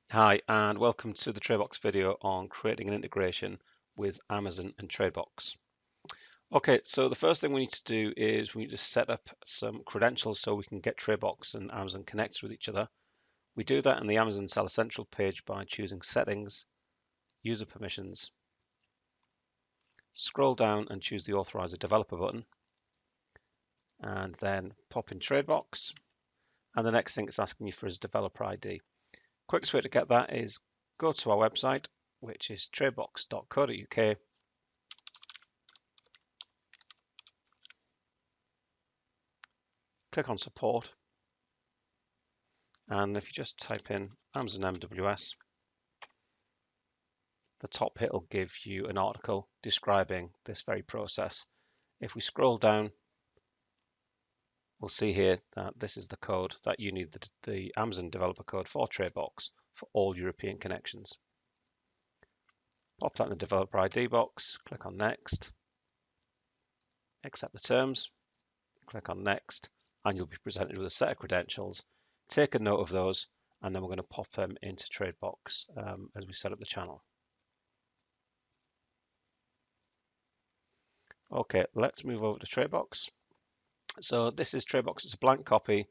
Hi, and welcome to the Tradebox video on creating an integration with Amazon and Tradebox. Okay, so the first thing we need to do is we need to set up some credentials so we can get Tradebox and Amazon connected with each other. We do that in the Amazon Seller Central page by choosing Settings, User Permissions, scroll down and choose the Authorize a Developer button, and then pop in Tradebox. And the next thing it's asking you for is Developer ID. Quickest way to get that is go to our website, which is tradebox.co.uk. Click on Support, and if you just type in Amazon MWS, the top hit will give you an article describing this very process. If we scroll down, we'll see here that this is the code that you need, the Amazon developer code for Tradebox for all European connections. Pop that in the developer ID box, click on Next, accept the terms, click on Next, and you'll be presented with a set of credentials. Take a note of those, and then we're going to pop them into Tradebox as we set up the channel. Okay, let's move over to Tradebox. So this is Tradebox, it's a blank copy.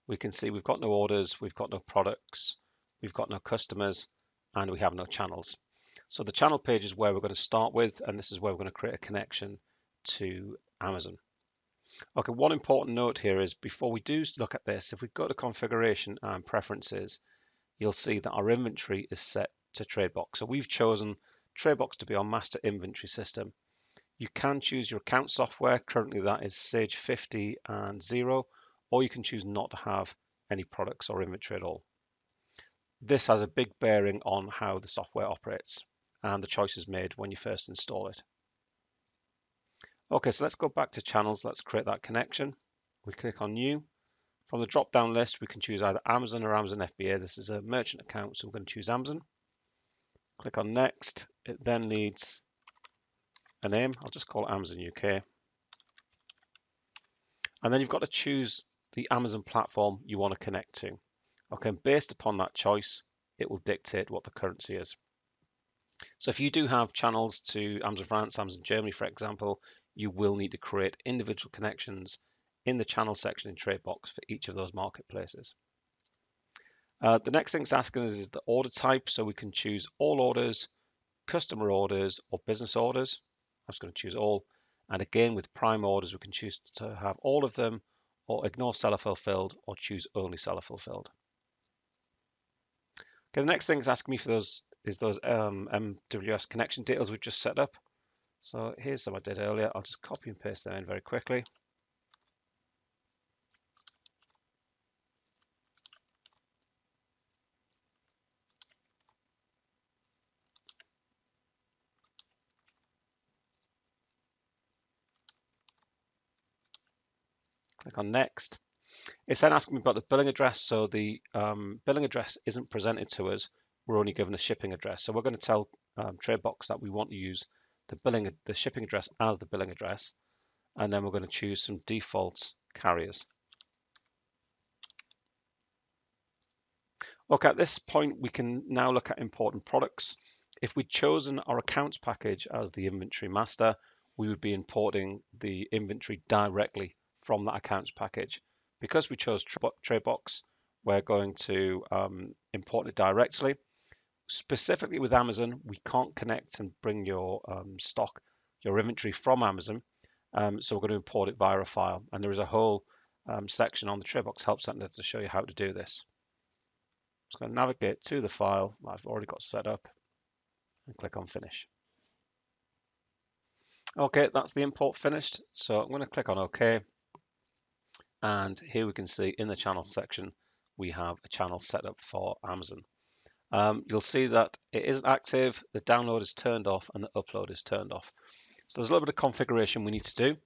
We can see we've got no orders, we've got no products, we've got no customers, and we have no channels. So the channel page is where we're going to start with, and this is where we're going to create a connection to Amazon. Okay, one important note here is before we do look at this, if we go to configuration and preferences, you'll see that our inventory is set to Tradebox. So we've chosen Tradebox to be our master inventory system. You can choose your account software. Currently that is Sage 50 and 0, or you can choose not to have any products or inventory at all. This has a big bearing on how the software operates and the choices made when you first install it. Okay, so let's go back to channels. Let's create that connection. We click on New. From the drop-down list, we can choose either Amazon or Amazon FBA. This is a merchant account, so we're going to choose Amazon. Click on Next. It then needs a name. I'll just call it Amazon UK. And then you've got to choose the Amazon platform you want to connect to. Okay, and based upon that choice, it will dictate what the currency is. So if you do have channels to Amazon France, Amazon Germany, for example, you will need to create individual connections in the channel section in Tradebox for each of those marketplaces. The next thing it's asking us is the order type. So we can choose all orders, customer orders, or business orders. I'm just going to choose all. And again, with prime orders, we can choose to have all of them, or ignore seller fulfilled, or choose only seller fulfilled. Okay, the next thing it's asking me for those MWS connection details we've just set up. So here's some I did earlier. I'll just copy and paste them in very quickly. Click on Next. It's then asking me about the billing address. So the billing address isn't presented to us. We're only given a shipping address. So we're going to tell Tradebox that we want to use the shipping address as the billing address. And then we're going to choose some default carriers. Okay, at this point, we can now look at important products. If we'd chosen our accounts package as the inventory master, we would be importing the inventory directly from that accounts package. Because we chose Tradebox, we're going to import it directly. Specifically with Amazon, we can't connect and bring your stock, your inventory from Amazon. So we're going to import it via a file. And there is a whole section on the Tradebox Help Center to show you how to do this. Just going to navigate to the file I've already got set up and click on Finish. Okay, that's the import finished. So I'm going to click on OK. And here we can see in the channel section, we have a channel set up for Amazon. You'll see that it isn't active, the download is turned off, and the upload is turned off. So there's a little bit of configuration we need to do.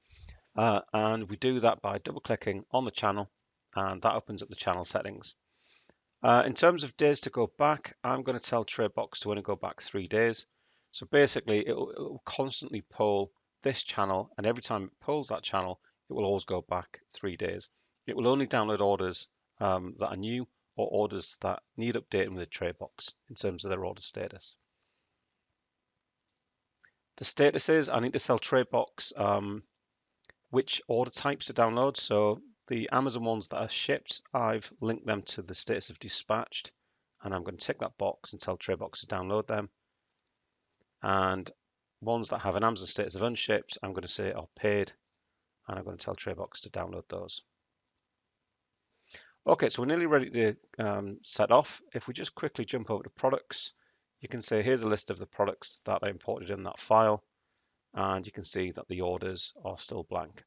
And we do that by double clicking on the channel, and that opens up the channel settings. In terms of days to go back, I'm going to tell Tradebox to only go back 3 days. So basically, it will constantly poll this channel, and every time it polls that channel, it will always go back 3 days. It will only download orders that are new or orders that need updating with the tray box in terms of their order status. The status is I need to tell Tradebox which order types to download. So the Amazon ones that are shipped, I've linked them to the status of dispatched, and I'm going to tick that box and tell Tradebox to download them. And ones that have an Amazon status of unshipped, I'm going to say are paid, and I'm going to tell Tradebox to download those. Okay, so we're nearly ready to set off. If we just quickly jump over to products, you can say here's a list of the products that I imported in that file, and you can see that the orders are still blank.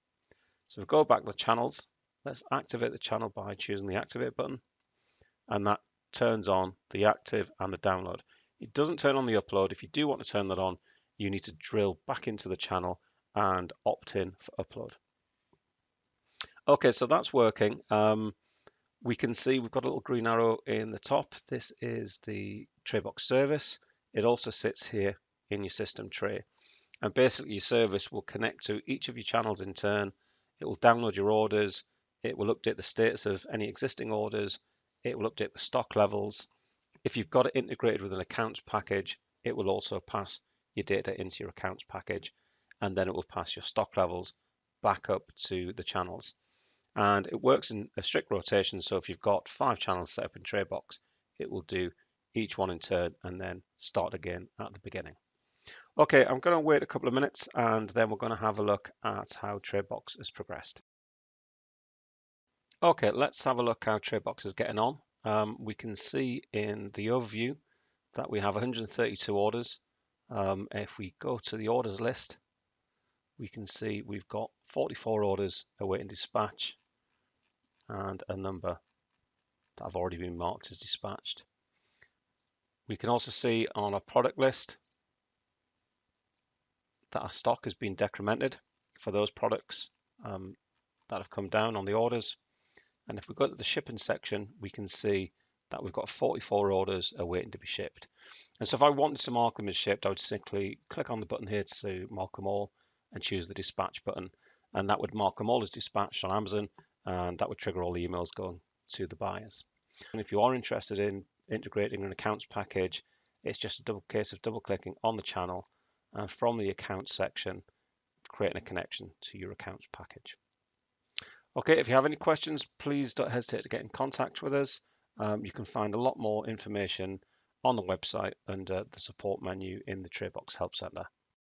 So if we go back to the channels, let's activate the channel by choosing the activate button, and that turns on the active and the download. It doesn't turn on the upload. If you do want to turn that on, you need to drill back into the channel and opt in for upload. Okay, so that's working. We can see we've got a little green arrow in the top. This is the Tradebox service. It also sits here in your system tray. And basically your service will connect to each of your channels in turn. It will download your orders. It will update the status of any existing orders. It will update the stock levels. If you've got it integrated with an accounts package, it will also pass your data into your accounts package, and then it will pass your stock levels back up to the channels. And it works in a strict rotation. So if you've got 5 channels set up in Tradebox, it will do each one in turn and then start again at the beginning. Okay, I'm going to wait a couple of minutes and then we're going to have a look at how Tradebox has progressed. Okay, let's have a look how Tradebox is getting on. We can see in the overview that we have 132 orders. If we go to the orders list, we can see we've got 44 orders awaiting dispatch and a number that have already been marked as dispatched. We can also see on our product list that our stock has been decremented for those products that have come down on the orders. And if we go to the shipping section, we can see that we've got 44 orders awaiting to be shipped. And so if I wanted to mark them as shipped, I would simply click on the button here to mark them all and choose the dispatch button. And that would mark them all as dispatched on Amazon, and that would trigger all the emails going to the buyers. And if you are interested in integrating an accounts package, it's just a case of double clicking on the channel and from the accounts section, creating a connection to your accounts package. Okay, if you have any questions, please don't hesitate to get in contact with us. You can find a lot more information on the website under the support menu in the Tradebox Help Center.